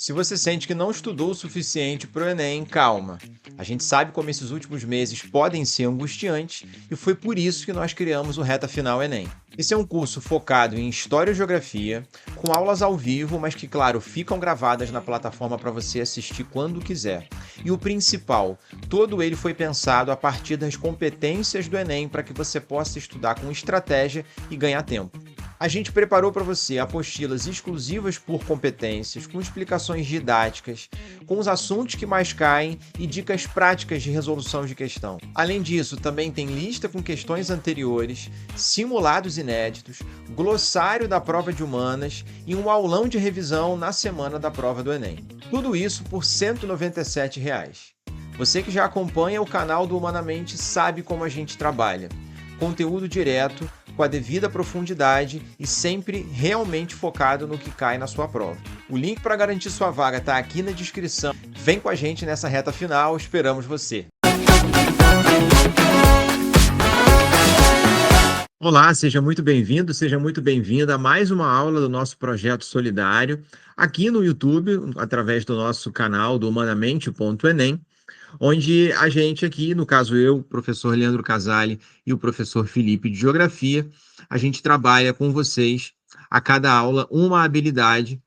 Se você sente que não estudou o suficiente para o Enem, calma. A gente sabe como esses últimos meses podem ser angustiantes e foi por isso que nós criamos o Reta Final Enem. Esse é um curso focado em História e Geografia, com aulas ao vivo, mas que, claro, ficam gravadas na plataforma para você assistir quando quiser. E o principal, todo ele foi pensado a partir das competências do Enem para que você possa estudar com estratégia e ganhar tempo. A gente preparou para você apostilas exclusivas por competências, com explicações didáticas, com os assuntos que mais caem e dicas práticas de resolução de questão. Além disso, também tem lista com questões anteriores, simulados inéditos, glossário da prova de humanas e um aulão de revisão na semana da prova do Enem. Tudo isso por R$ 197. Você que já acompanha o canal do Humanamente sabe como a gente trabalha. Conteúdo direto, com a devida profundidade e sempre realmente focado no que cai na sua prova. O link para garantir sua vaga está aqui na descrição. Vem com a gente nessa reta final, esperamos você! Olá, seja muito bem-vindo, seja muito bem-vinda a mais uma aula do nosso projeto solidário, aqui no YouTube, através do nosso canal do humanamente.enem, onde a gente aqui, no caso eu, o professor Leandro Casale e o professor Felipe de Geografia, a gente trabalha com vocês a cada aula uma habilidade,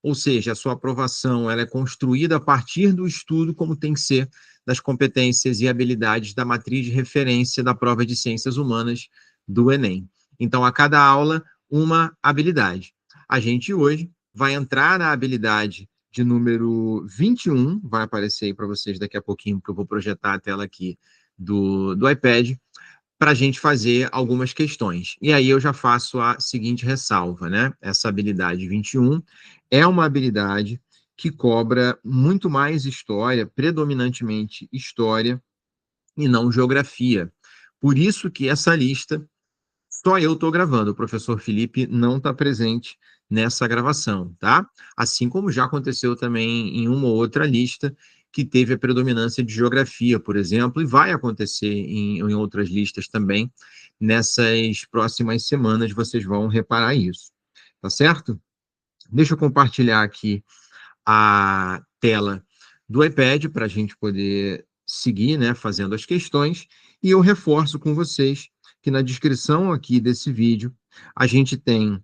ou seja, a sua aprovação ela é construída a partir do estudo, como tem que ser, das competências e habilidades da matriz de referência da prova de Ciências Humanas do Enem. Então, a cada aula, uma habilidade. A gente hoje vai entrar na habilidade de número 21, vai aparecer aí para vocês daqui a pouquinho, porque eu vou projetar a tela aqui do iPad, para a gente fazer algumas questões. E aí eu já faço a seguinte ressalva, né? Essa habilidade 21 é uma habilidade que cobra muito mais história, predominantemente história, e não geografia. Por isso que essa lista só eu estou gravando, o professor Felipe não está presente nessa gravação, tá? Assim como já aconteceu também em uma ou outra lista que teve a predominância de geografia, por exemplo, e vai acontecer em outras listas também. Nessas próximas semanas vocês vão reparar isso, tá certo? Deixa eu compartilhar aqui a tela do iPad para a gente poder seguir, né, fazendo as questões, e eu reforço com vocês que na descrição aqui desse vídeo a gente tem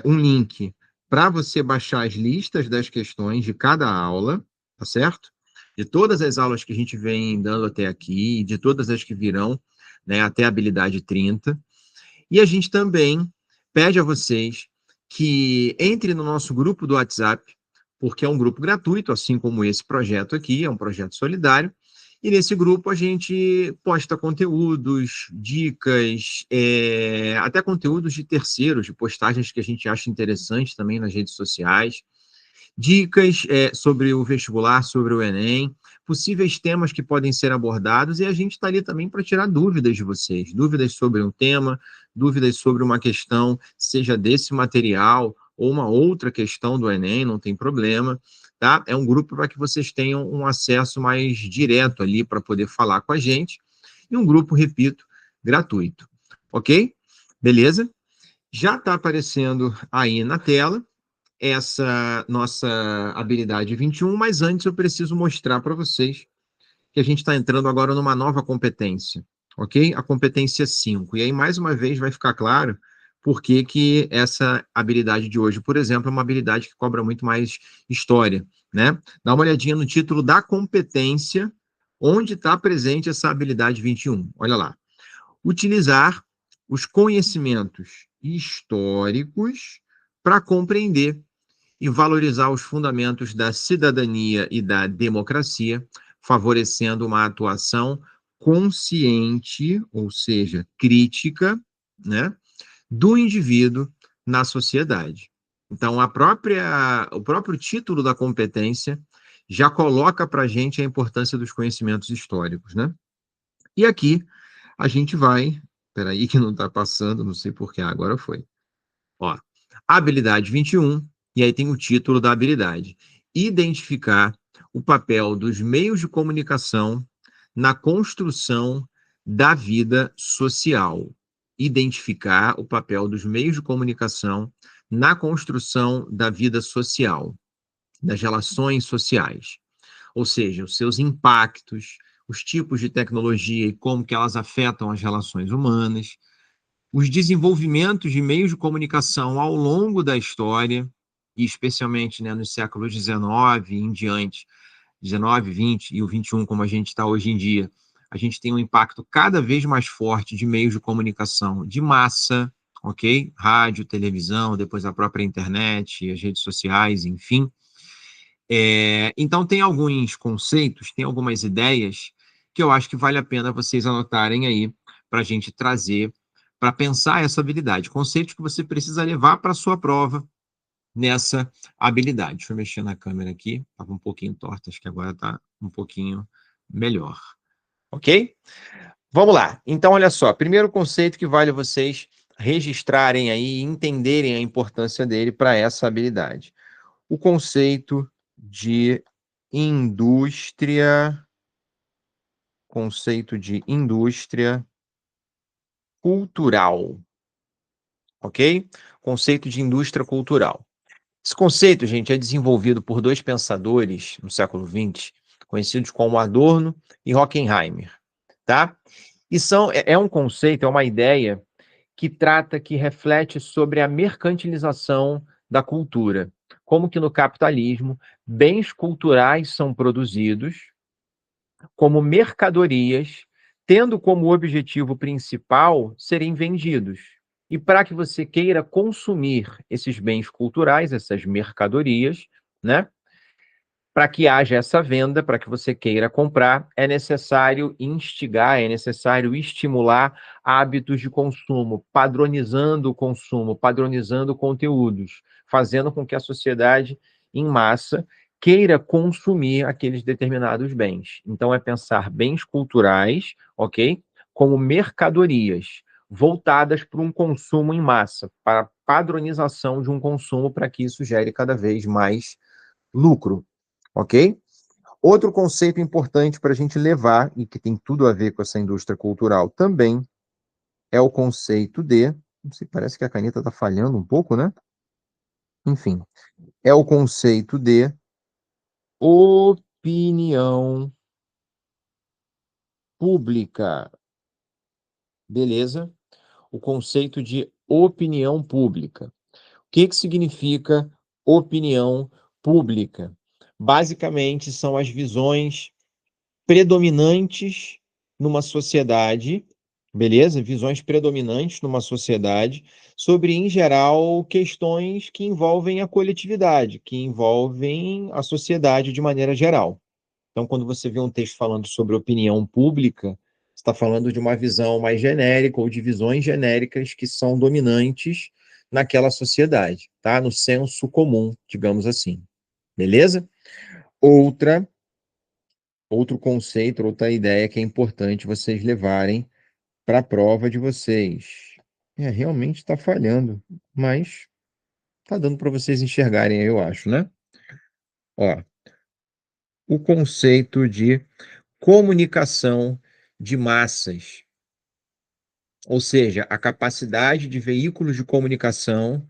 um link para você baixar as listas das questões de cada aula, tá certo? De todas as aulas que a gente vem dando até aqui, de todas as que virão, né, até a habilidade 30. E a gente também pede a vocês que entre no nosso grupo do WhatsApp, porque é um grupo gratuito, assim como esse projeto aqui, é um projeto solidário, e nesse grupo a gente posta conteúdos, dicas, até conteúdos de terceiros, de postagens que a gente acha interessantes também nas redes sociais, dicas sobre o vestibular, sobre o Enem, possíveis temas que podem ser abordados, e a gente está ali também para tirar dúvidas de vocês, dúvidas sobre um tema, dúvidas sobre uma questão, seja desse material ou uma outra questão do Enem, não tem problema, tá? É um grupo para que vocês tenham um acesso mais direto ali para poder falar com a gente, e um grupo, repito, gratuito, ok? Beleza? Já está aparecendo aí na tela essa nossa habilidade 21, mas antes eu preciso mostrar para vocês que a gente está entrando agora numa nova competência, ok? A competência 5. E aí, mais uma vez, vai ficar claro por que que essa habilidade de hoje, por exemplo, é uma habilidade que cobra muito mais história, né? Dá uma olhadinha no título da competência, onde está presente essa habilidade 21. Olha lá. Utilizar os conhecimentos históricos para compreender e valorizar os fundamentos da cidadania e da democracia, favorecendo uma atuação consciente, ou seja, crítica, né, do indivíduo na sociedade. Então, o próprio título da competência já coloca para a gente a importância dos conhecimentos históricos, né? E aqui a gente vai, espera aí que não está passando, não sei por que, agora foi. Ó, habilidade 21, e aí tem o título da habilidade. Identificar o papel dos meios de comunicação na construção da vida social. Identificar o papel dos meios de comunicação na construção da vida social. das relações sociais, ou seja, os seus impactos, os tipos de tecnologia e como que elas afetam as relações humanas, os desenvolvimentos de meios de comunicação ao longo da história, e especialmente, né, nos séculos XIX em diante, 19, 20 e o 21, como a gente está hoje em dia, a gente tem um impacto cada vez mais forte de meios de comunicação de massa, ok? Rádio, televisão, depois a própria internet, as redes sociais, enfim. Então, tem alguns conceitos, tem algumas ideias que eu acho que vale a pena vocês anotarem aí para a gente trazer, para pensar essa habilidade. Conceitos que você precisa levar para a sua prova nessa habilidade. Deixa eu mexer na câmera aqui, estava um pouquinho torta, acho que agora está um pouquinho melhor. Ok? Vamos lá. Então, olha só, primeiro conceito que vale vocês registrarem aí e entenderem a importância dele para essa habilidade. O conceito de indústria, cultural, ok? Conceito de indústria cultural. Esse conceito, gente, é desenvolvido por dois pensadores no século XX, conhecidos como Adorno e Horkheimer, tá? E é um conceito, é uma ideia que reflete sobre a mercantilização da cultura. Como que no capitalismo, bens culturais são produzidos como mercadorias, tendo como objetivo principal serem vendidos. E para que você queira consumir esses bens culturais, essas mercadorias, né? Para que haja essa venda, para que você queira comprar, é necessário instigar, é necessário estimular hábitos de consumo, padronizando o consumo, padronizando conteúdos, fazendo com que a sociedade, em massa, queira consumir aqueles determinados bens. Então, é pensar bens culturais, ok? Como mercadorias, voltadas para um consumo em massa, para a padronização de um consumo, para que isso gere cada vez mais lucro. Ok? Outro conceito importante para a gente levar, e que tem tudo a ver com essa indústria cultural também, é o conceito de. Não sei, parece que a caneta está falhando um pouco, né? Enfim, é o conceito de opinião pública. Beleza? O conceito de opinião pública. O que significa opinião pública? Basicamente, são as visões predominantes numa sociedade, beleza? Visões predominantes numa sociedade sobre, em geral, questões que envolvem a coletividade, que envolvem a sociedade de maneira geral. Então, quando você vê um texto falando sobre opinião pública, está falando de uma visão mais genérica ou de visões genéricas que são dominantes naquela sociedade, tá? No senso comum, digamos assim. Beleza? Outro conceito, outra ideia que é importante vocês levarem para a prova de vocês. Realmente está falhando, mas está dando para vocês enxergarem aí, eu acho, né? Ó, o conceito de comunicação de massas, ou seja, a capacidade de veículos de comunicação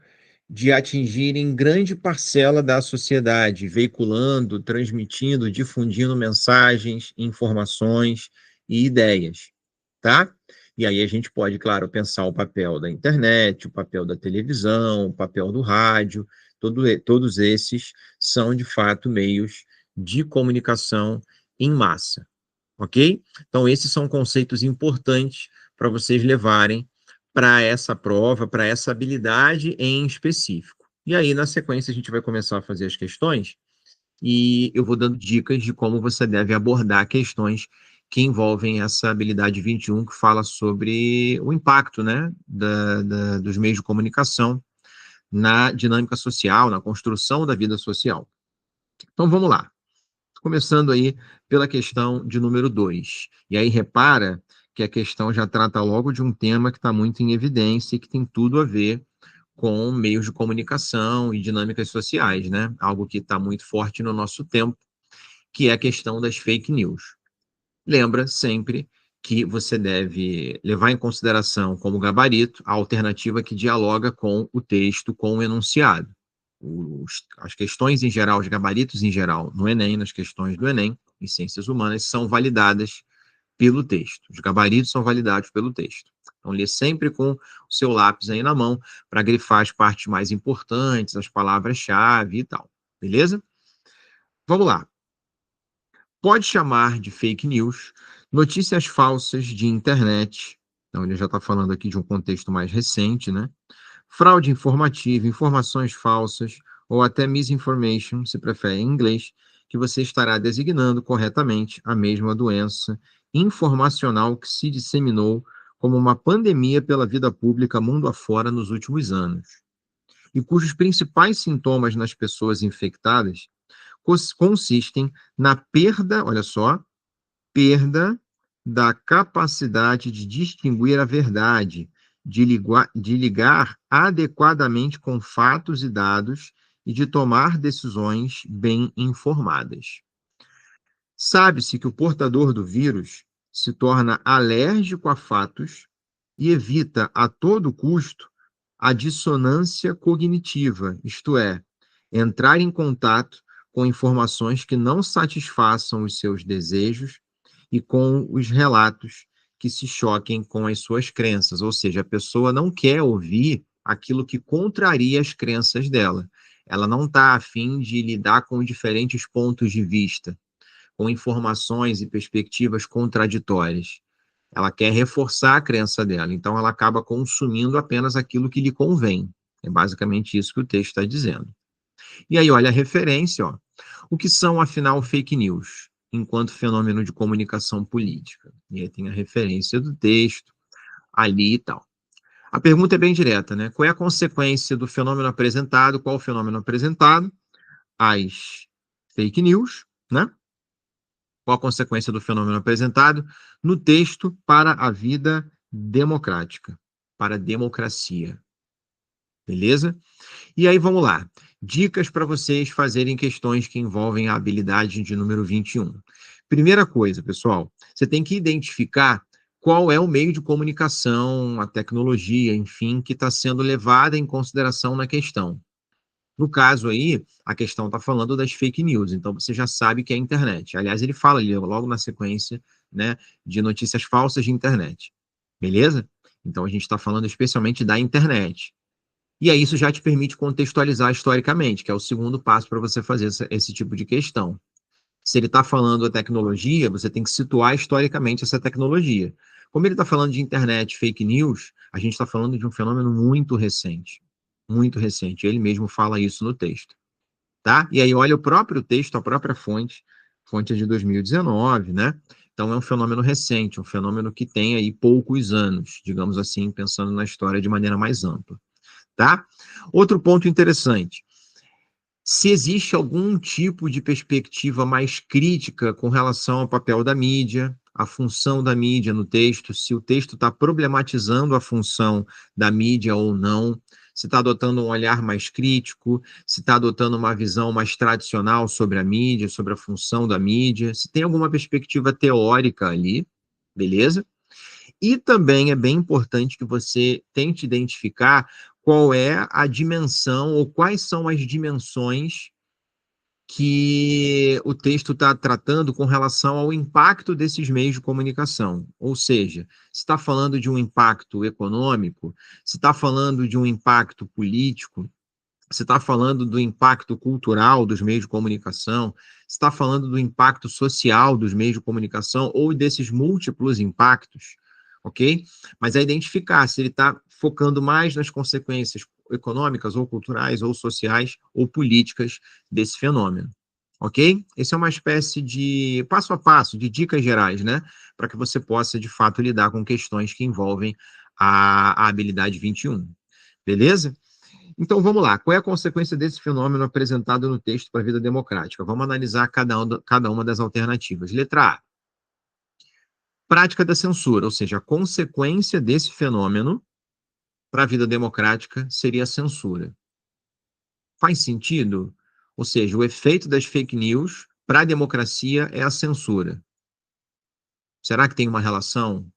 de atingirem grande parcela da sociedade, veiculando, transmitindo, difundindo mensagens, informações e ideias, tá? E aí a gente pode, claro, pensar o papel da internet, o papel da televisão, o papel do rádio, todos esses são, de fato, meios de comunicação em massa, ok? Então, esses são conceitos importantes para vocês levarem para essa prova, para essa habilidade em específico. E aí, na sequência, a gente vai começar a fazer as questões e eu vou dando dicas de como você deve abordar questões que envolvem essa habilidade 21, que fala sobre o impacto, né, dos meios de comunicação na dinâmica social, na construção da vida social. Então, vamos lá. Começando aí pela questão de número 2. E aí repara que a questão já trata logo de um tema que está muito em evidência e que tem tudo a ver com meios de comunicação e dinâmicas sociais, né? Algo que está muito forte no nosso tempo, que é a questão das fake news. Lembra sempre que você deve levar em consideração como gabarito a alternativa que dialoga com o texto, com o enunciado, as questões em geral, os gabaritos em geral no Enem, nas questões do Enem, em ciências humanas, são validadas pelo texto. Os gabaritos são validados pelo texto. Então, lê sempre com o seu lápis aí na mão para grifar as partes mais importantes, as palavras-chave e tal. Beleza? Vamos lá. Pode chamar de fake news notícias falsas de internet. Então, ele já está falando aqui de um contexto mais recente, né? Fraude informativa, informações falsas ou até misinformation, se prefere em inglês, que você estará designando corretamente a mesma doença informacional que se disseminou como uma pandemia pela vida pública mundo afora nos últimos anos, e cujos principais sintomas nas pessoas infectadas consistem na perda, olha só, perda da capacidade de distinguir a verdade, de ligar adequadamente com fatos e dados e de tomar decisões bem informadas. Sabe-se que o portador do vírus se torna alérgico a fatos e evita a todo custo a dissonância cognitiva, isto é, entrar em contato com informações que não satisfaçam os seus desejos e com os relatos que se choquem com as suas crenças, ou seja, a pessoa não quer ouvir aquilo que contraria as crenças dela. Ela não está afim de lidar com diferentes pontos de vista, com informações e perspectivas contraditórias. Ela quer reforçar a crença dela, então ela acaba consumindo apenas aquilo que lhe convém. É basicamente isso que o texto está dizendo. E aí, olha a referência, ó. O que são, afinal, fake news, enquanto fenômeno de comunicação política? E aí tem a referência do texto ali e tal. A pergunta é bem direta, né? Qual é a consequência do fenômeno apresentado? Qual o fenômeno apresentado? As fake news, né? Qual a consequência do fenômeno apresentado no texto para a vida democrática, para a democracia. Beleza? E aí vamos lá. Dicas para vocês fazerem questões que envolvem a habilidade de número 21. Primeira coisa, pessoal, você tem que identificar qual é o meio de comunicação, a tecnologia, enfim, que está sendo levada em consideração na questão. No caso aí, a questão está falando das fake news, então você já sabe que é a internet. Aliás, ele fala ali logo na sequência, né, de notícias falsas de internet. Beleza? Então a gente está falando especialmente da internet. E aí isso já te permite contextualizar historicamente, que é o segundo passo para você fazer esse tipo de questão. Se ele está falando da tecnologia, você tem que situar historicamente essa tecnologia. Como ele está falando de internet, fake news, a gente está falando de um fenômeno muito recente. Muito recente. Ele mesmo fala isso no texto. Tá? E aí olha o próprio texto, a própria fonte, fonte é de 2019, né? Então é um fenômeno recente, um fenômeno que tem aí poucos anos, digamos assim, pensando na história de maneira mais ampla. Tá? Outro ponto interessante, se existe algum tipo de perspectiva mais crítica com relação ao papel da mídia, a função da mídia no texto, se o texto está problematizando a função da mídia ou não, se está adotando um olhar mais crítico, se está adotando uma visão mais tradicional sobre a mídia, sobre a função da mídia, se tem alguma perspectiva teórica ali, beleza? E também é bem importante que você tente identificar qual é a dimensão ou quais são as dimensões que o texto está tratando com relação ao impacto desses meios de comunicação. Ou seja, se está falando de um impacto econômico, se está falando de um impacto político, se está falando do impacto cultural dos meios de comunicação, se está falando do impacto social dos meios de comunicação ou desses múltiplos impactos, ok? Mas é identificar se ele está focando mais nas consequências econômicas ou culturais ou sociais ou políticas desse fenômeno, ok? Esse é uma espécie de passo a passo, de dicas gerais, né? Para que você possa, de fato, lidar com questões que envolvem a habilidade 21. Beleza? Então vamos lá, qual é a consequência desse fenômeno apresentado no texto para a vida democrática? Vamos analisar cada uma das alternativas. Letra A, prática da censura, ou seja, a consequência desse fenômeno para a vida democrática seria a censura. Faz sentido? Ou seja, o efeito das fake news para a democracia é a censura. Será que tem uma relação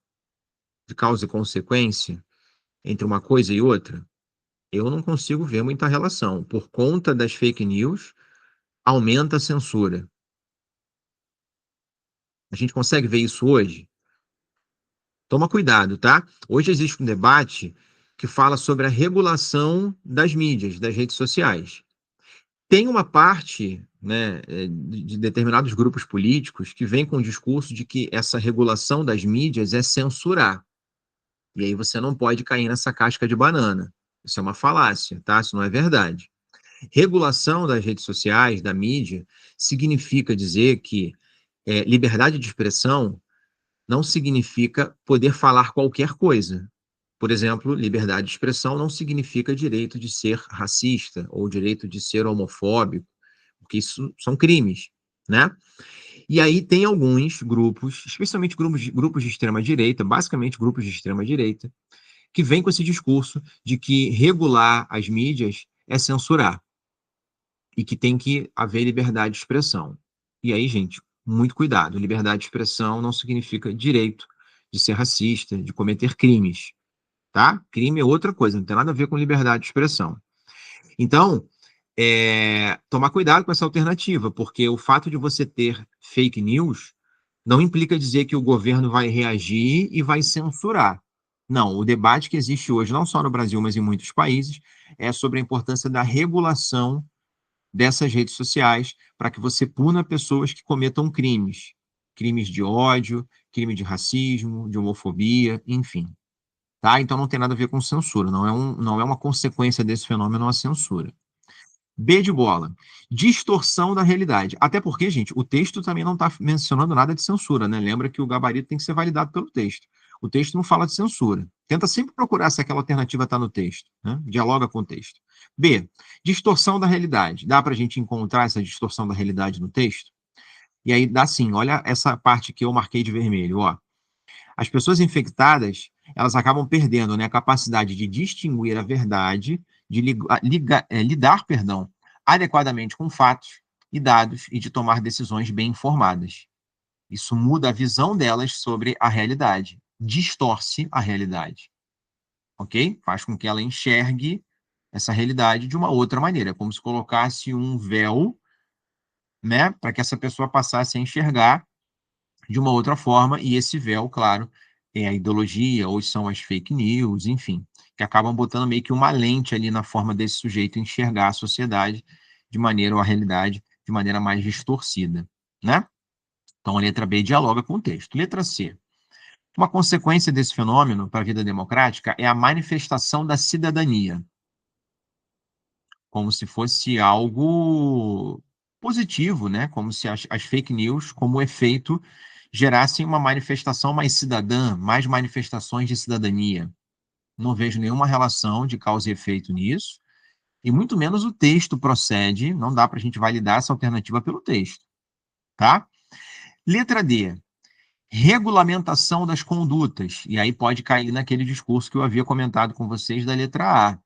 de causa e consequência entre uma coisa e outra? Eu não consigo ver muita relação. Por conta das fake news, aumenta a censura. A gente consegue ver isso hoje? Toma cuidado, tá? Hoje existe um debate que fala sobre a regulação das mídias, das redes sociais. Tem uma parte, né, de determinados grupos políticos que vem com o discurso de que essa regulação das mídias é censurar. E aí você não pode cair nessa casca de banana. Isso é uma falácia, tá? Isso não é verdade. Regulação das redes sociais, da mídia, significa dizer que liberdade de expressão não significa poder falar qualquer coisa. Por exemplo, liberdade de expressão não significa direito de ser racista ou direito de ser homofóbico, porque isso são crimes, né? E aí tem alguns grupos, especialmente grupos de extrema direita, basicamente grupos de extrema direita, que vêm com esse discurso de que regular as mídias é censurar e que tem que haver liberdade de expressão. E aí, gente, muito cuidado. Liberdade de expressão não significa direito de ser racista, de cometer crimes, tá? Crime é outra coisa, não tem nada a ver com liberdade de expressão. Então, tomar cuidado com essa alternativa, porque o fato de você ter fake news não implica dizer que o governo vai reagir e vai censurar. Não, o debate que existe hoje, não só no Brasil, mas em muitos países, é sobre a importância da regulação dessas redes sociais para que você puna pessoas que cometam crimes, crimes de ódio, crime de racismo, de homofobia, enfim. Tá? Então não tem nada a ver com censura, não é uma consequência desse fenômeno a censura. B de bola. Distorção da realidade. Até porque, gente, o texto também não está mencionando nada de censura, né? Lembra que o gabarito tem que ser validado pelo texto. O texto não fala de censura. Tenta sempre procurar se aquela alternativa está no texto, né? Dialoga com o texto. B. Distorção da realidade. Dá para a gente encontrar essa distorção da realidade no texto? E aí dá sim. Olha essa parte que eu marquei de vermelho, ó. As pessoas infectadas, elas acabam perdendo, né, a capacidade de distinguir a verdade, de lidar, perdão, adequadamente com fatos e dados e de tomar decisões bem informadas. Isso muda a visão delas sobre a realidade, distorce a realidade, ok? Faz com que ela enxergue essa realidade de uma outra maneira, como se colocasse um véu, né, para que essa pessoa passasse a enxergar de uma outra forma, e esse véu, claro, é a ideologia, ou são as fake news, enfim, que acabam botando meio que uma lente ali na forma desse sujeito enxergar a sociedade de maneira, ou a realidade, de maneira mais distorcida, né? Então, a letra B dialoga com o texto. Letra C. Uma consequência desse fenômeno para a vida democrática é a manifestação da cidadania, como se fosse algo positivo, né? Como se as fake news, como efeito, gerassem uma manifestação mais cidadã, mais manifestações de cidadania. Não vejo nenhuma relação de causa e efeito nisso, e muito menos o texto procede, não dá para a gente validar essa alternativa pelo texto, tá? Letra D, regulamentação das condutas, e aí pode cair naquele discurso que eu havia comentado com vocês da letra A.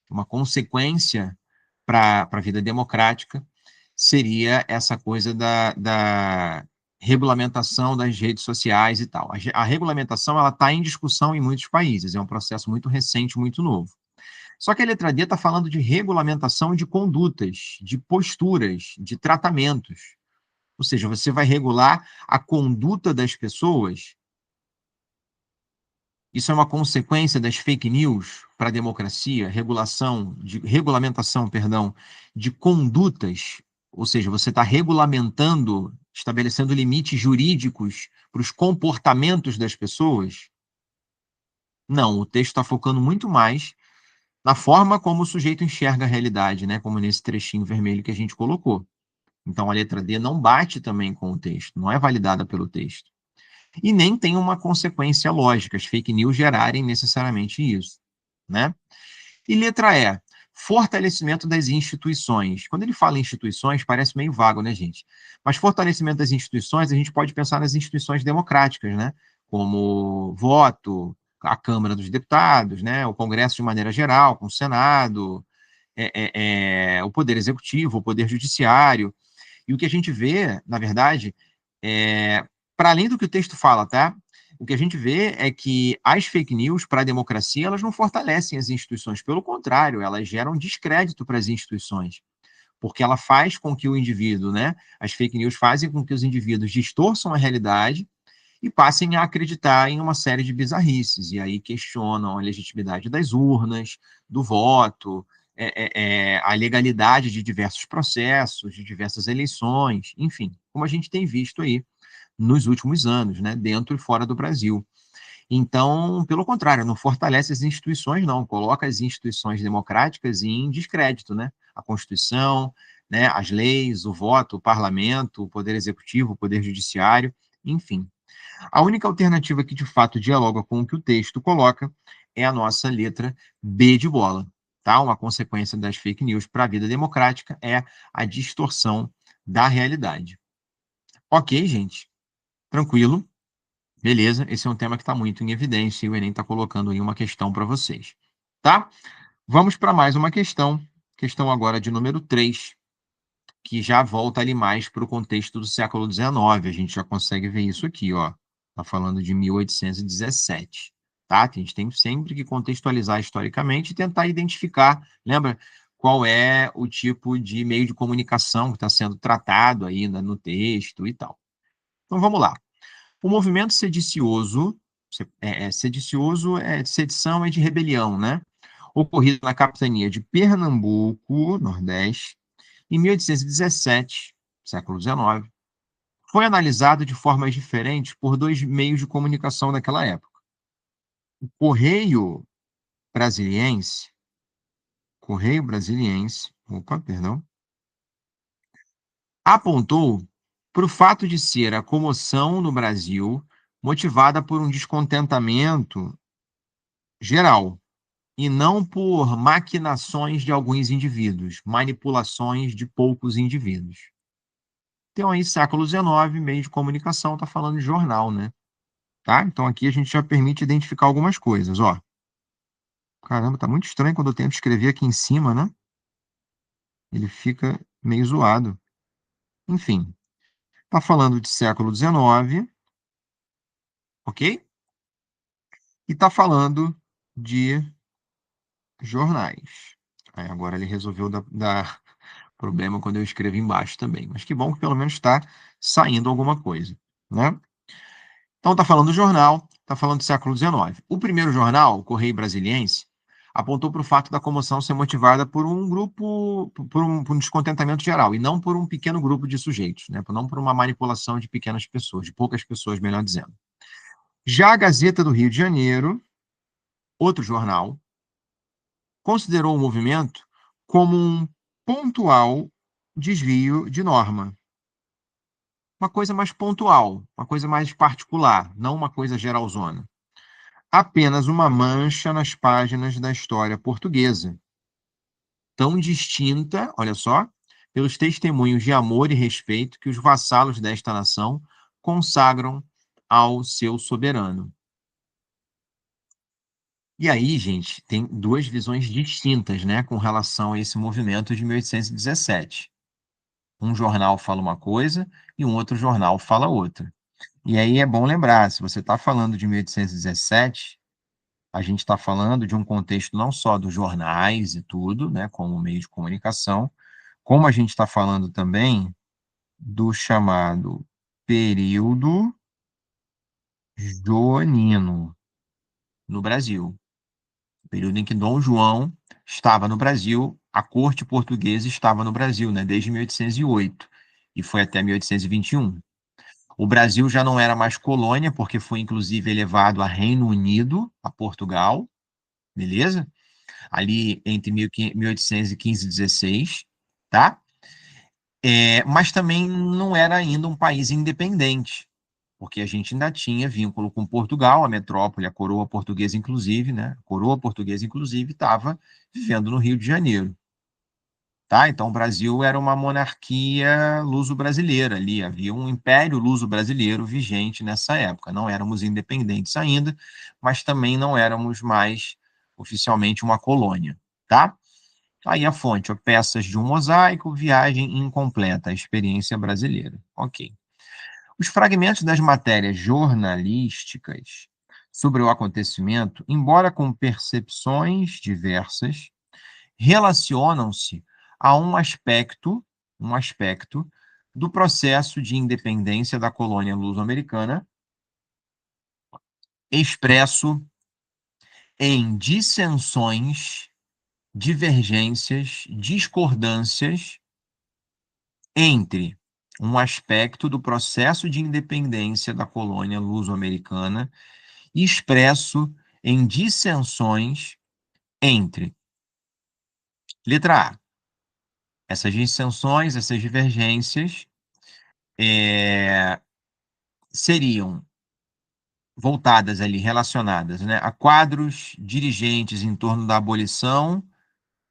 Uma consequência para a vida democrática seria essa coisa da regulamentação das redes sociais e tal. A regulamentação ela está em discussão em muitos países, é um processo muito recente, muito novo. Só que a letra D está falando de regulamentação de condutas, de posturas, de tratamentos. Ou seja, você vai regular a conduta das pessoas. Isso é uma consequência das fake news para a democracia, regulamentação, perdão, de condutas, ou seja, você está regulamentando, estabelecendo limites jurídicos para os comportamentos das pessoas? Não, o texto está focando muito mais na forma como o sujeito enxerga a realidade, né? Como nesse trechinho vermelho que a gente colocou. Então a letra D não bate também com o texto, não é validada pelo texto. E nem tem uma consequência lógica, as fake news gerarem necessariamente isso, né? E letra E, fortalecimento das instituições. Quando ele fala em instituições, parece meio vago, né, gente? Mas fortalecimento das instituições, a gente pode pensar nas instituições democráticas, né? Como voto, a Câmara dos Deputados, né? O Congresso de maneira geral, com o Senado, o Poder Executivo, o Poder Judiciário. E o que a gente vê, na verdade, para além do que o texto fala, tá? o que a gente vê é que as fake news para a democracia, elas não fortalecem as instituições, pelo contrário, elas geram descrédito para as instituições, porque ela faz com que o indivíduo, né, as fake news fazem com que os indivíduos distorçam a realidade e passem a acreditar em uma série de bizarrices, e aí questionam a legitimidade das urnas, do voto, a legalidade de diversos processos, de diversas eleições, enfim, como a gente tem visto aí nos últimos anos, né, dentro e fora do Brasil. Então, pelo contrário, não fortalece as instituições, não, coloca as instituições democráticas em descrédito, né? A Constituição, né, as leis, o voto, o parlamento, o poder executivo, o poder judiciário, enfim. A única alternativa que de fato dialoga com o que o texto coloca é a nossa letra B de bola, tá? Uma consequência das fake news para a vida democrática é a distorção da realidade. Ok, gente? Tranquilo? Beleza, esse é um tema que está muito em evidência e o Enem está colocando aí uma questão para vocês. Tá? Vamos para mais uma questão, questão agora de número 3, que já volta ali mais para o contexto do século XIX. A gente já consegue ver isso aqui, ó. Está falando de 1817. Tá? A gente tem sempre que contextualizar historicamente e tentar identificar, lembra, qual é o tipo de meio de comunicação que está sendo tratado aí no texto e tal. Então vamos lá. O movimento sedicioso, sedicioso sedição é de rebelião, né? Ocorrido na capitania de Pernambuco, Nordeste, em 1817, século XIX, foi analisado de formas diferentes por dois meios de comunicação daquela época. O Correio Brasiliense, opa, perdão, apontou para o fato de ser a comoção no Brasil motivada por um descontentamento geral e não por maquinações de alguns indivíduos, manipulações de poucos indivíduos. Então, aí, século XIX, meio de comunicação, está falando de jornal, né? Tá? Então, aqui a gente já permite identificar algumas coisas, ó. Caramba, tá muito estranho quando eu tento escrever aqui em cima, né? Ele fica meio zoado. Enfim, tá falando de século XIX, ok? E tá falando de jornais. Aí, agora ele resolveu dar problema quando eu escrevo embaixo também. Mas que bom que pelo menos está saindo alguma coisa, né? Então está falando do jornal, está falando do século XIX. O primeiro jornal, o Correio Brasiliense, apontou para o fato da comoção ser motivada por um grupo, por um descontentamento geral, e não por um pequeno grupo de sujeitos, né? Não por uma manipulação de pequenas pessoas, de poucas pessoas, melhor dizendo. Já a Gazeta do Rio de Janeiro, outro jornal, considerou o movimento como um pontual desvio de norma. Uma coisa mais pontual, uma coisa mais particular, não uma coisa geralzona. Apenas uma mancha nas páginas da história portuguesa, tão distinta, olha só, pelos testemunhos de amor e respeito que os vassalos desta nação consagram ao seu soberano. E aí, gente, tem duas visões distintas, né, com relação a esse movimento de 1817. Um jornal fala uma coisa e um outro jornal fala outra. E aí é bom lembrar, se você está falando de 1817, a gente está falando de um contexto não só dos jornais e tudo, né, como meio de comunicação, como a gente está falando também do chamado período joanino no Brasil. O período em que Dom João estava no Brasil, a corte portuguesa estava no Brasil, né, desde 1808 e foi até 1821. O Brasil já não era mais colônia, porque foi inclusive elevado a Reino Unido, a Portugal, beleza? Ali entre 1815 e 16, tá? Mas também não era ainda um país independente, porque a gente ainda tinha vínculo com Portugal, a metrópole, a coroa portuguesa, inclusive, né? A coroa portuguesa, inclusive, estava vivendo no Rio de Janeiro. Tá? Então, o Brasil era uma monarquia luso-brasileira ali, havia um império luso-brasileiro vigente nessa época. Não éramos independentes ainda, mas também não éramos mais oficialmente uma colônia, tá? Aí a fonte, ó, peças de um mosaico, viagem incompleta, a experiência brasileira. Ok. Os fragmentos das matérias jornalísticas sobre o acontecimento, embora com percepções diversas, relacionam-se a um aspecto do processo de independência da colônia luso-americana, expresso em dissensões, divergências, discordâncias entre um aspecto do processo de independência da colônia luso-americana, expresso em dissensões entre, letra A, essas dissensões, essas divergências seriam voltadas ali, relacionadas, né, a quadros dirigentes em torno da abolição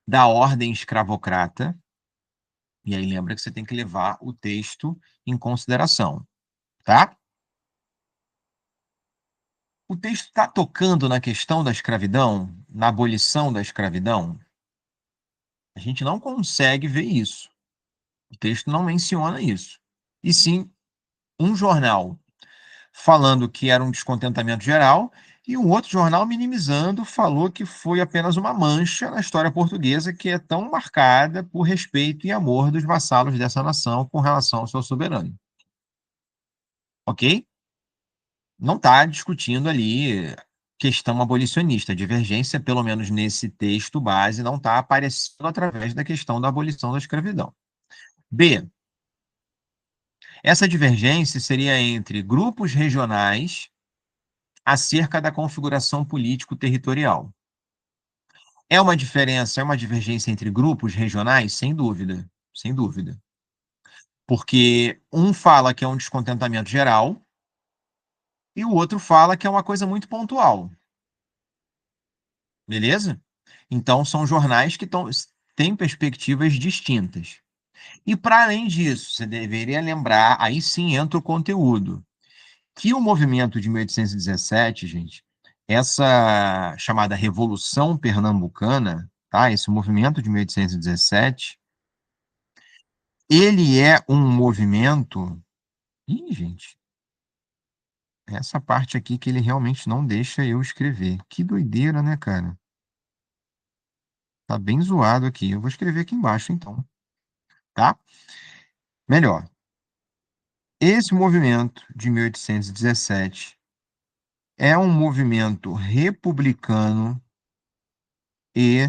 da ordem escravocrata. E aí lembra que você tem que levar o texto em consideração, tá? O texto está tocando na questão da escravidão, na abolição da escravidão? A gente não consegue ver isso. O texto não menciona isso. E sim, um jornal falando que era um descontentamento geral e um outro jornal minimizando, falou que foi apenas uma mancha na história portuguesa que é tão marcada por respeito e amor dos vassalos dessa nação com relação ao seu soberano. Ok? Não está discutindo ali questão abolicionista. A divergência, pelo menos nesse texto base, não está aparecendo através da questão da abolição da escravidão. B. Essa divergência seria entre grupos regionais acerca da configuração político-territorial. É uma diferença, é uma divergência entre grupos regionais? Sem dúvida, sem dúvida. Porque um fala que é um descontentamento geral e o outro fala que é uma coisa muito pontual. Beleza? Então, são jornais que têm perspectivas distintas. E, para além disso, você deveria lembrar, aí sim entra o conteúdo, que o movimento de 1817, gente, essa chamada Revolução Pernambucana, tá? Esse movimento de 1817, ele é um movimento. Ih, gente, essa parte aqui que ele realmente não deixa eu escrever. Que doideira, né, cara? Tá bem zoado aqui. Eu vou escrever aqui embaixo, então, tá? Melhor. Esse movimento de 1817 é um movimento republicano e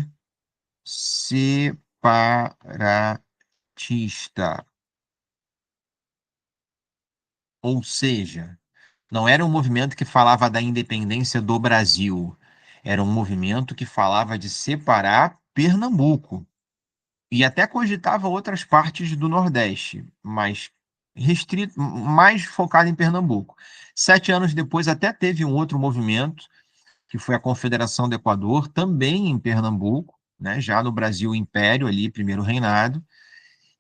separatista. Ou seja, não era um movimento que falava da independência do Brasil, era um movimento que falava de separar Pernambuco e até cogitava outras partes do Nordeste, mas restrito, mais focado em Pernambuco. 7 anos depois, até teve um outro movimento, que foi a Confederação do Equador, também em Pernambuco, né, já no Brasil Império, ali, primeiro reinado,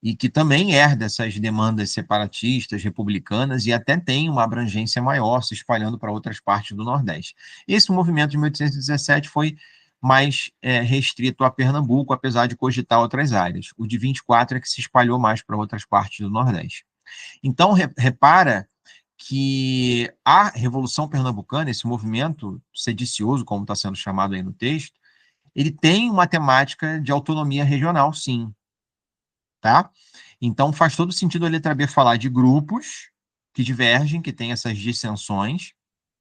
e que também herda essas demandas separatistas, republicanas, e até tem uma abrangência maior, se espalhando para outras partes do Nordeste. Esse movimento de 1817 foi mais restrito a Pernambuco, apesar de cogitar outras áreas. O de 24 é que se espalhou mais para outras partes do Nordeste. Então, repara que a Revolução Pernambucana, esse movimento sedicioso, como está sendo chamado aí no texto, ele tem uma temática de autonomia regional, sim, tá? Então, faz todo sentido a letra B falar de grupos que divergem, que têm essas dissensões,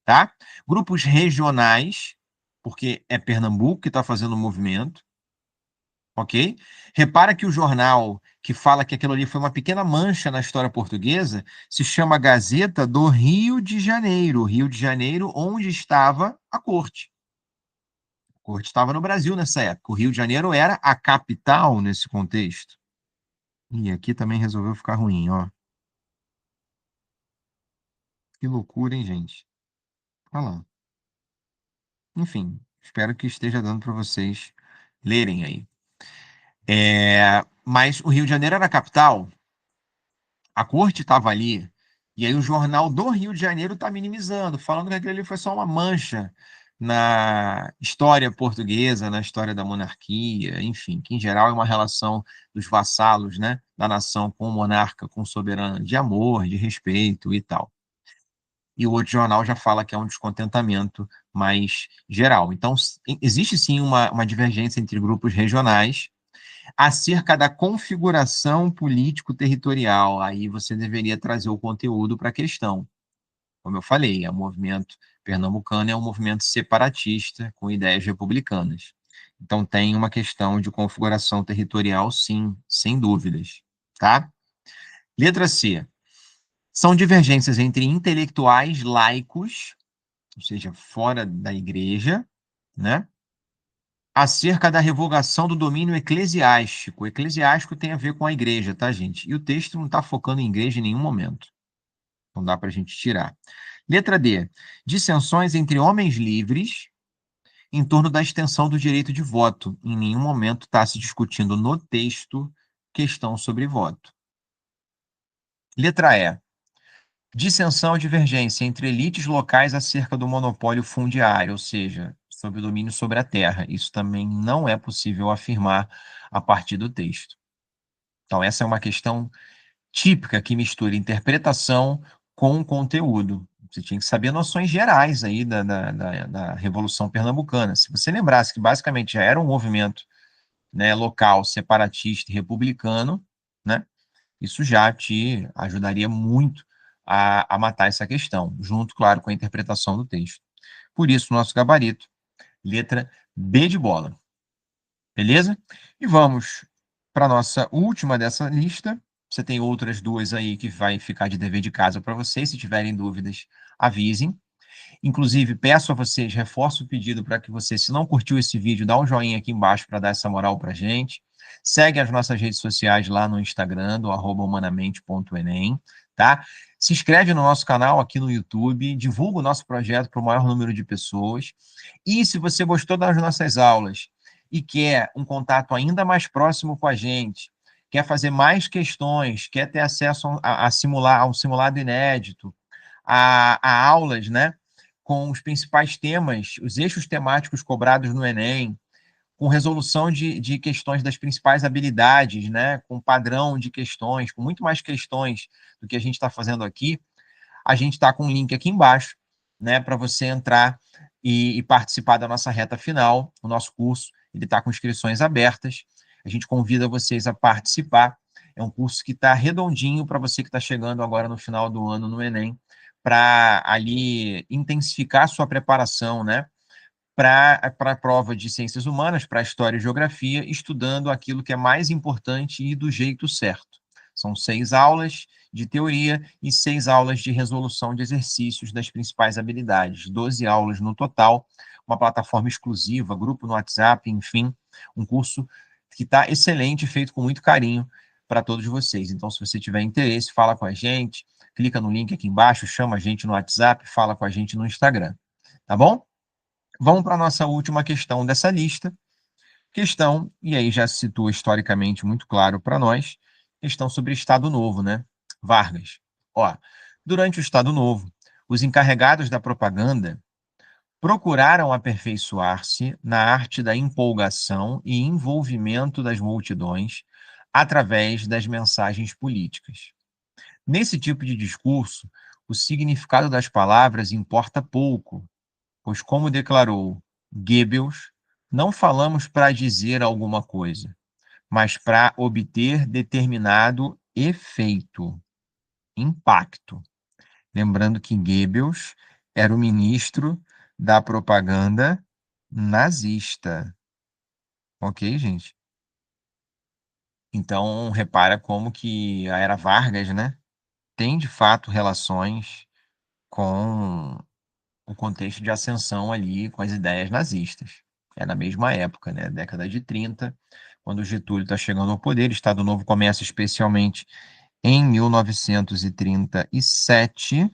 tá? Grupos regionais, porque é Pernambuco que está fazendo o movimento, ok? Repara que o jornal que fala que aquilo ali foi uma pequena mancha na história portuguesa se chama Gazeta do Rio de Janeiro. Rio de Janeiro, onde estava a corte. A corte estava no Brasil nessa época. O Rio de Janeiro era a capital nesse contexto. E aqui também resolveu ficar ruim, ó. Que loucura, hein, gente? Olha lá. Enfim, espero que esteja dando para vocês lerem aí. Mas o Rio de Janeiro era a capital, a corte estava ali, e aí o jornal do Rio de Janeiro está minimizando, falando que aquilo ali foi só uma mancha na história portuguesa, na história da monarquia, enfim, que em geral é uma relação dos vassalos, né, da nação com o monarca, com o soberano, de amor, de respeito e tal. E o outro jornal já fala que é um descontentamento mais geral. Então, existe sim uma divergência entre grupos regionais acerca da configuração político-territorial. Aí você deveria trazer o conteúdo para a questão. Como eu falei, o movimento pernambucano é um movimento separatista com ideias republicanas. Então, tem uma questão de configuração territorial, sim, sem dúvidas. Tá? Letra C. São divergências entre intelectuais laicos, ou seja, fora da igreja, né? Acerca da revogação do domínio eclesiástico. O eclesiástico tem a ver com a igreja, tá, gente? E o texto não está focando em igreja em nenhum momento. Não dá para a gente tirar. Letra D. Dissensões entre homens livres em torno da extensão do direito de voto. Em nenhum momento está se discutindo no texto questão sobre voto. Letra E. Dissensão ou divergência entre elites locais acerca do monopólio fundiário, ou seja, sobre o domínio sobre a terra. Isso também não é possível afirmar a partir do texto. Então, essa é uma questão típica que mistura interpretação com conteúdo. Você tinha que saber noções gerais aí da Revolução Pernambucana. Se você lembrasse que basicamente já era um movimento, né, local, separatista e republicano, né, isso já te ajudaria muito a matar essa questão, junto, claro, com a interpretação do texto. Por isso, nosso gabarito, letra B de bola. Beleza? E vamos para a nossa última dessa lista. Você tem outras duas aí que vai ficar de dever de casa para vocês. Se tiverem dúvidas, avisem. Inclusive, peço a vocês, reforço o pedido para que você, se não curtiu esse vídeo, dá um joinha aqui embaixo para dar essa moral para a gente. Segue as nossas redes sociais lá no Instagram, do @humanamente.enem, tá? Se inscreve no nosso canal aqui no YouTube, divulga o nosso projeto para o maior número de pessoas. E se você gostou das nossas aulas e quer um contato ainda mais próximo com a gente, quer fazer mais questões, quer ter acesso a um simulado inédito, a aulas, né, com os principais temas, os eixos temáticos cobrados no Enem, com resolução de questões das principais habilidades, né, com padrão de questões, com muito mais questões do que a gente está fazendo aqui, a gente está com um link aqui embaixo, né, para você entrar e participar da nossa reta final. O nosso curso ele está com inscrições abertas. A gente convida vocês a participar. É um curso que está redondinho para você que está chegando agora no final do ano no Enem, para ali intensificar a sua preparação, né? Para a prova de ciências humanas, para a história e geografia, estudando aquilo que é mais importante e do jeito certo. São 6 aulas de teoria e 6 aulas de resolução de exercícios das principais habilidades, 12 aulas no total, uma plataforma exclusiva, grupo no WhatsApp, enfim, um curso que está excelente, feito com muito carinho para todos vocês. Então, se você tiver interesse, fala com a gente, clica no link aqui embaixo, chama a gente no WhatsApp, fala com a gente no Instagram, tá bom? Vamos para a nossa última questão dessa lista. Questão, e aí já se situa historicamente muito claro para nós, questão sobre Estado Novo, né? Vargas. Ó, durante o Estado Novo, os encarregados da propaganda procuraram aperfeiçoar-se na arte da empolgação e envolvimento das multidões através das mensagens políticas. Nesse tipo de discurso, o significado das palavras importa pouco, pois, como declarou Goebbels, não falamos para dizer alguma coisa, mas para obter determinado efeito, impacto. Lembrando que Goebbels era o ministro da propaganda nazista. Ok, gente? Então, repara como que a era Vargas, né, tem de fato relações com o contexto de ascensão ali com as ideias nazistas. É na mesma época, né? Década de 30, quando o Getúlio está chegando ao poder, o Estado Novo começa especialmente em 1937.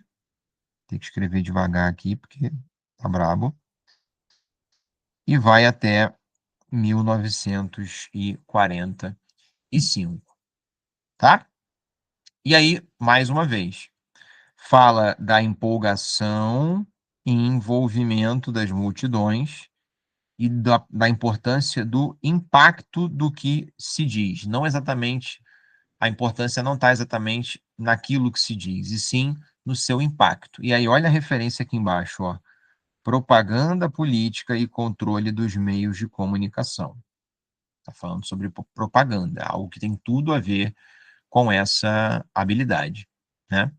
Tem que escrever devagar aqui, porque tá brabo. E vai até 1945, tá? E aí, mais uma vez, fala da empolgação envolvimento das multidões e da importância do impacto do que se diz. Não exatamente, a importância não está exatamente naquilo que se diz, e sim no seu impacto. E aí, olha a referência aqui embaixo, ó. Propaganda política e controle dos meios de comunicação. Está falando sobre propaganda, algo que tem tudo a ver com essa habilidade, né?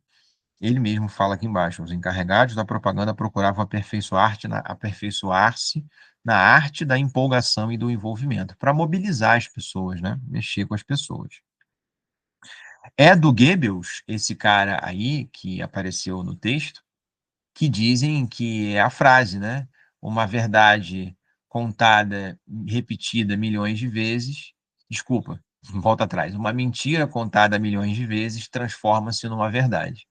Ele mesmo fala aqui embaixo: os encarregados da propaganda procuravam aperfeiçoar-se na arte da empolgação e do envolvimento, para mobilizar as pessoas, né? Mexer com as pessoas. É do Goebbels, esse cara aí que apareceu no texto, que dizem que é a frase, né? Uma verdade contada, repetida milhões de vezes. Desculpa, volta atrás. Uma mentira contada milhões de vezes transforma-se numa verdade.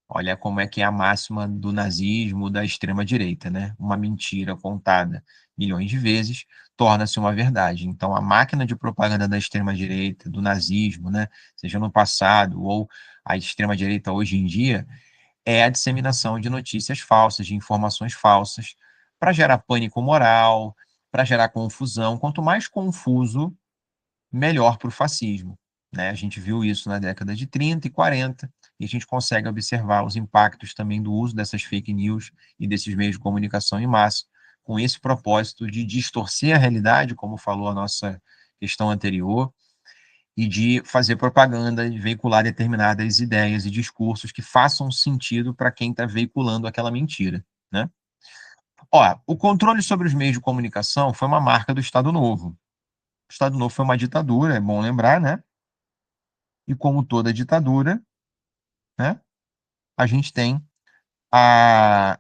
Olha como é que é a máxima do nazismo, da extrema-direita, né? Uma mentira contada milhões de vezes torna-se uma verdade. Então, a máquina de propaganda da extrema-direita, do nazismo, né? Seja no passado ou a extrema-direita hoje em dia, é a disseminação de notícias falsas, de informações falsas, para gerar pânico moral, para gerar confusão. Quanto mais confuso, melhor para o fascismo, né? A gente viu isso na década de 30 e 40, e a gente consegue observar os impactos também do uso dessas fake news e desses meios de comunicação em massa, com esse propósito de distorcer a realidade, como falou a nossa questão anterior, e de fazer propaganda, de veicular determinadas ideias e discursos que façam sentido para quem está veiculando aquela mentira, né? Ó, o controle sobre os meios de comunicação foi uma marca do Estado Novo. O Estado Novo foi uma ditadura, é bom lembrar, né? E como toda ditadura, né, a gente tem a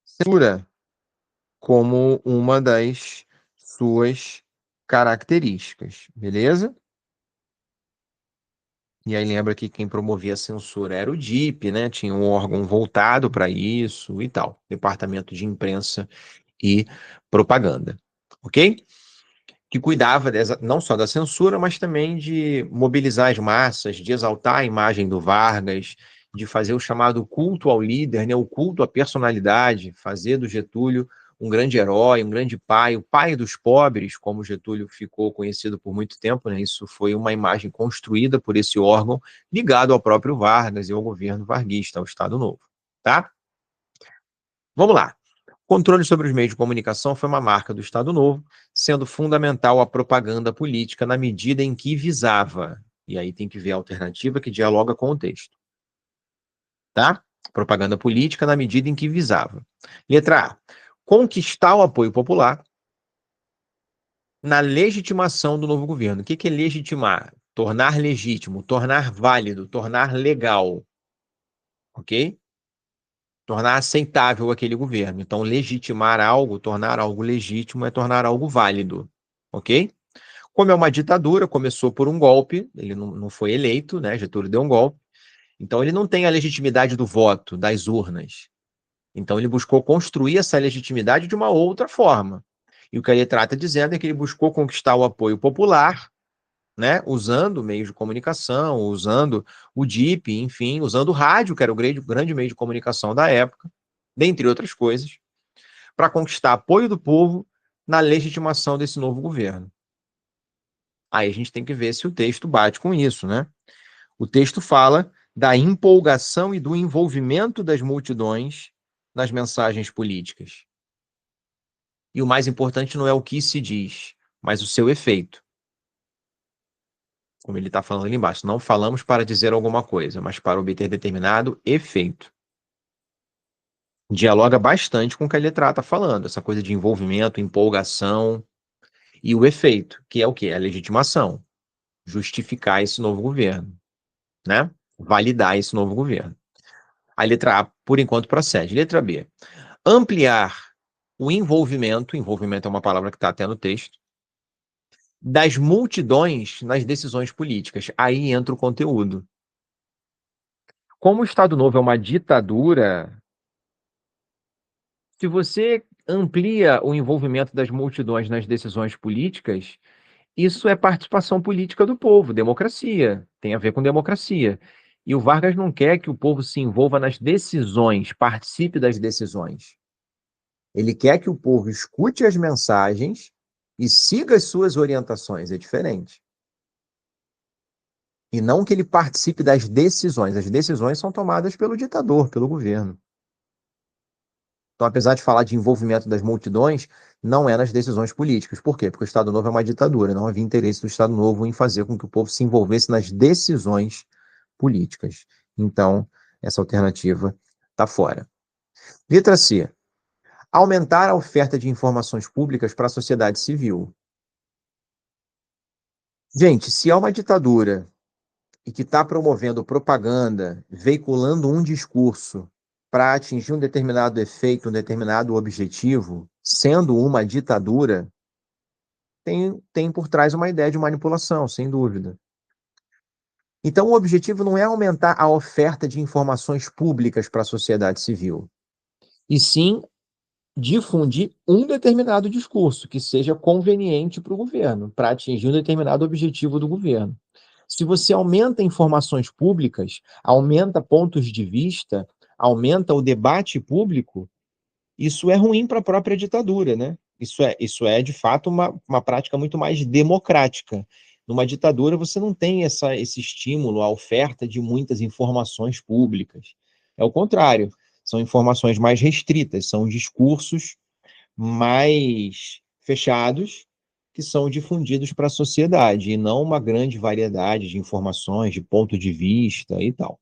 censura como uma das suas características, beleza? E aí lembra que quem promovia a censura era o DIP, né? Tinha um órgão voltado para isso e tal, Departamento de Imprensa e Propaganda, ok? Que cuidava não só da censura, mas também de mobilizar as massas, de exaltar a imagem do Vargas, de fazer o chamado culto ao líder, né? O culto à personalidade, fazer do Getúlio um grande herói, um grande pai, o pai dos pobres, como Getúlio ficou conhecido por muito tempo, né? Isso foi uma imagem construída por esse órgão ligado ao próprio Vargas e ao governo varguista, ao Estado Novo, tá? Vamos lá. Controle sobre os meios de comunicação foi uma marca do Estado Novo, sendo fundamental a propaganda política na medida em que visava, e aí tem que ver a alternativa que dialoga com o texto, tá? Propaganda política na medida em que visava. Letra A. Conquistar o apoio popular na legitimação do novo governo. O que é legitimar? Tornar legítimo, tornar válido, tornar legal, ok? Tornar aceitável aquele governo. Então, legitimar algo, tornar algo legítimo é tornar algo válido, ok? Como é uma ditadura, começou por um golpe, ele não foi eleito, né? Getúlio deu um golpe, então ele não tem a legitimidade do voto, das urnas. Então ele buscou construir essa legitimidade de uma outra forma. E o que ele trata dizendo é que ele buscou conquistar o apoio popular, né? Usando meios de comunicação, usando o DIP, enfim, usando o rádio, que era o grande meio de comunicação da época, dentre outras coisas, para conquistar apoio do povo na legitimação desse novo governo. Aí a gente tem que ver se o texto bate com isso, né? O texto fala da empolgação e do envolvimento das multidões nas mensagens políticas. E o mais importante não é o que se diz, mas o seu efeito. Como ele está falando ali embaixo, não falamos para dizer alguma coisa, mas para obter determinado efeito. Dialoga bastante com o que a letra está falando, essa coisa de envolvimento, empolgação e o efeito, que é o quê? A legitimação, justificar esse novo governo, né? Validar esse novo governo. A letra A, por enquanto, procede. Letra B, ampliar o envolvimento é uma palavra que está até no texto, das multidões nas decisões políticas. Aí entra o conteúdo. Como o Estado Novo é uma ditadura, se você amplia o envolvimento das multidões nas decisões políticas, isso é participação política do povo, democracia, tem a ver com democracia. E o Vargas não quer que o povo se envolva nas decisões, participe das decisões. Ele quer que o povo escute as mensagens e siga as suas orientações, é diferente. E não que ele participe das decisões. As decisões são tomadas pelo ditador, pelo governo. Então, apesar de falar de envolvimento das multidões, não é nas decisões políticas. Por quê? Porque o Estado Novo é uma ditadura. Não havia interesse do Estado Novo em fazer com que o povo se envolvesse nas decisões políticas. Então, essa alternativa está fora. Letra C. Aumentar a oferta de informações públicas para a sociedade civil. Gente, se é uma ditadura e que está promovendo propaganda, veiculando um discurso para atingir um determinado efeito, um determinado objetivo, sendo uma ditadura, tem por trás uma ideia de manipulação, sem dúvida. Então, o objetivo não é aumentar a oferta de informações públicas para a sociedade civil, e sim difundir um determinado discurso que seja conveniente para o governo, para atingir um determinado objetivo do governo. Se você aumenta informações públicas, aumenta pontos de vista, aumenta o debate público, isso é ruim para a própria ditadura, né? Isso é de fato uma prática muito mais democrática. Numa ditadura, você não tem esse estímulo à oferta de muitas informações públicas. É o contrário, são informações mais restritas, são discursos mais fechados que são difundidos para a sociedade, e não uma grande variedade de informações, de ponto de vista e tal,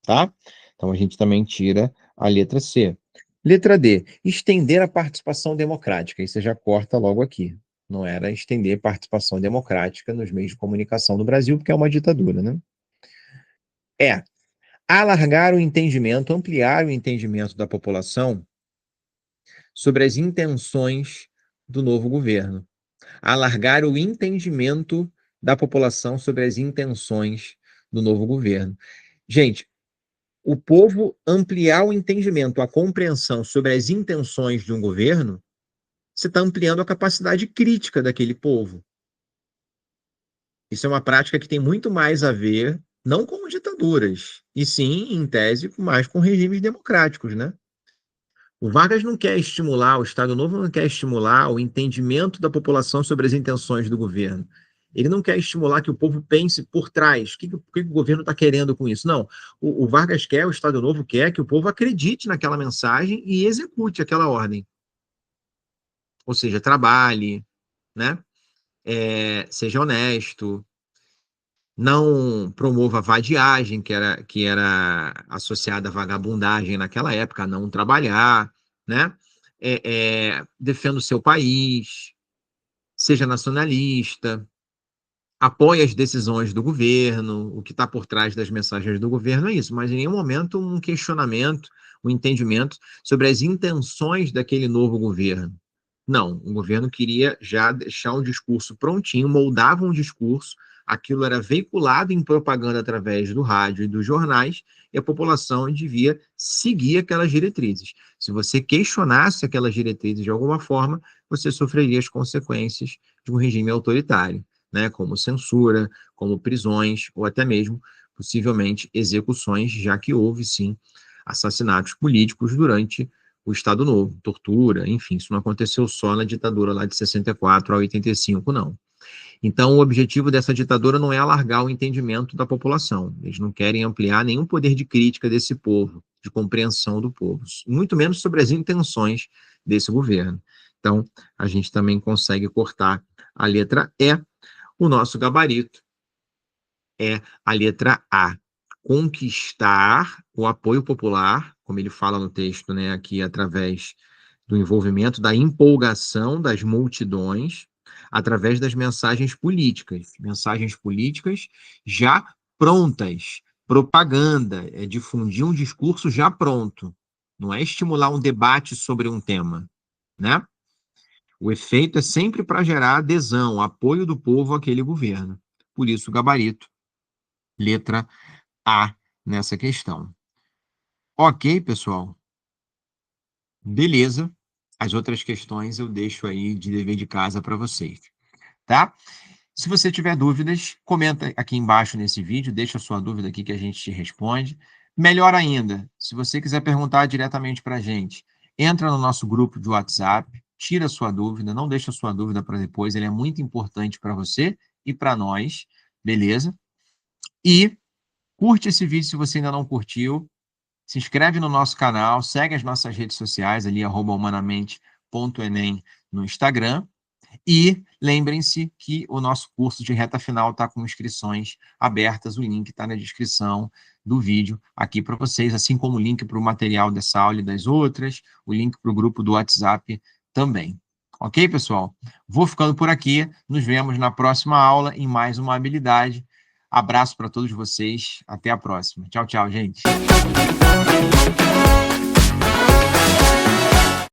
tá? Então a gente também tira a letra C. Letra D, estender a participação democrática. Isso você já corta logo aqui. Não era estender participação democrática nos meios de comunicação do Brasil, porque é uma ditadura, né? É alargar o entendimento, ampliar o entendimento da população sobre as intenções do novo governo. Alargar o entendimento da população sobre as intenções do novo governo. Gente, o povo ampliar o entendimento, a compreensão sobre as intenções de um governo, você está ampliando a capacidade crítica daquele povo. Isso é uma prática que tem muito mais a ver, não com ditaduras, e sim, em tese, mais com regimes democráticos, né? O Vargas não quer estimular, o Estado Novo não quer estimular o entendimento da população sobre as intenções do governo. Ele não quer estimular que o povo pense por trás. O que o governo está querendo com isso? Não. O Vargas quer, o Estado Novo quer que o povo acredite naquela mensagem e execute aquela ordem. Ou seja, trabalhe, né? Seja honesto, não promova a vadiagem, que era associada à vagabundagem naquela época, não trabalhar, né? Defenda o seu país, seja nacionalista, apoie as decisões do governo, o que está por trás das mensagens do governo é isso, mas em nenhum momento um questionamento, um entendimento sobre as intenções daquele novo governo. Não, o governo queria já deixar um discurso prontinho, moldava um discurso, aquilo era veiculado em propaganda através do rádio e dos jornais, e a população devia seguir aquelas diretrizes. Se você questionasse aquelas diretrizes de alguma forma, você sofreria as consequências de um regime autoritário, né, como censura, como prisões, ou até mesmo, possivelmente, execuções, já que houve, sim, assassinatos políticos durante o Estado Novo, tortura, enfim, isso não aconteceu só na ditadura lá de 64 a 85, não. Então, o objetivo dessa ditadura não é alargar o entendimento da população. Eles não querem ampliar nenhum poder de crítica desse povo, de compreensão do povo, muito menos sobre as intenções desse governo. Então, a gente também consegue cortar a letra E. O nosso gabarito é a letra A. Conquistar o apoio popular, como ele fala no texto, né, aqui através do envolvimento, da empolgação das multidões, através das mensagens políticas já prontas, propaganda, é difundir um discurso já pronto, não é estimular um debate sobre um tema, né? O efeito é sempre para gerar adesão, apoio do povo àquele governo. Por isso, o gabarito, letra A nessa questão. Ok, pessoal? Beleza. As outras questões eu deixo aí de dever de casa para vocês, tá? Se você tiver dúvidas, comenta aqui embaixo nesse vídeo, deixa a sua dúvida aqui que a gente te responde. Melhor ainda, se você quiser perguntar diretamente para a gente, entra no nosso grupo de WhatsApp, tira a sua dúvida, não deixa a sua dúvida para depois, ele é muito importante para você e para nós, beleza? E curte esse vídeo se você ainda não curtiu, se inscreve no nosso canal, segue as nossas redes sociais ali, @humanamente.enem no Instagram. E lembrem-se que o nosso curso de reta final está com inscrições abertas, o link está na descrição do vídeo aqui para vocês, assim como o link para o material dessa aula e das outras, o link para o grupo do WhatsApp também. Ok, pessoal? Vou ficando por aqui, nos vemos na próxima aula em mais uma habilidade. Abraço para todos vocês, até a próxima. Tchau, tchau, gente.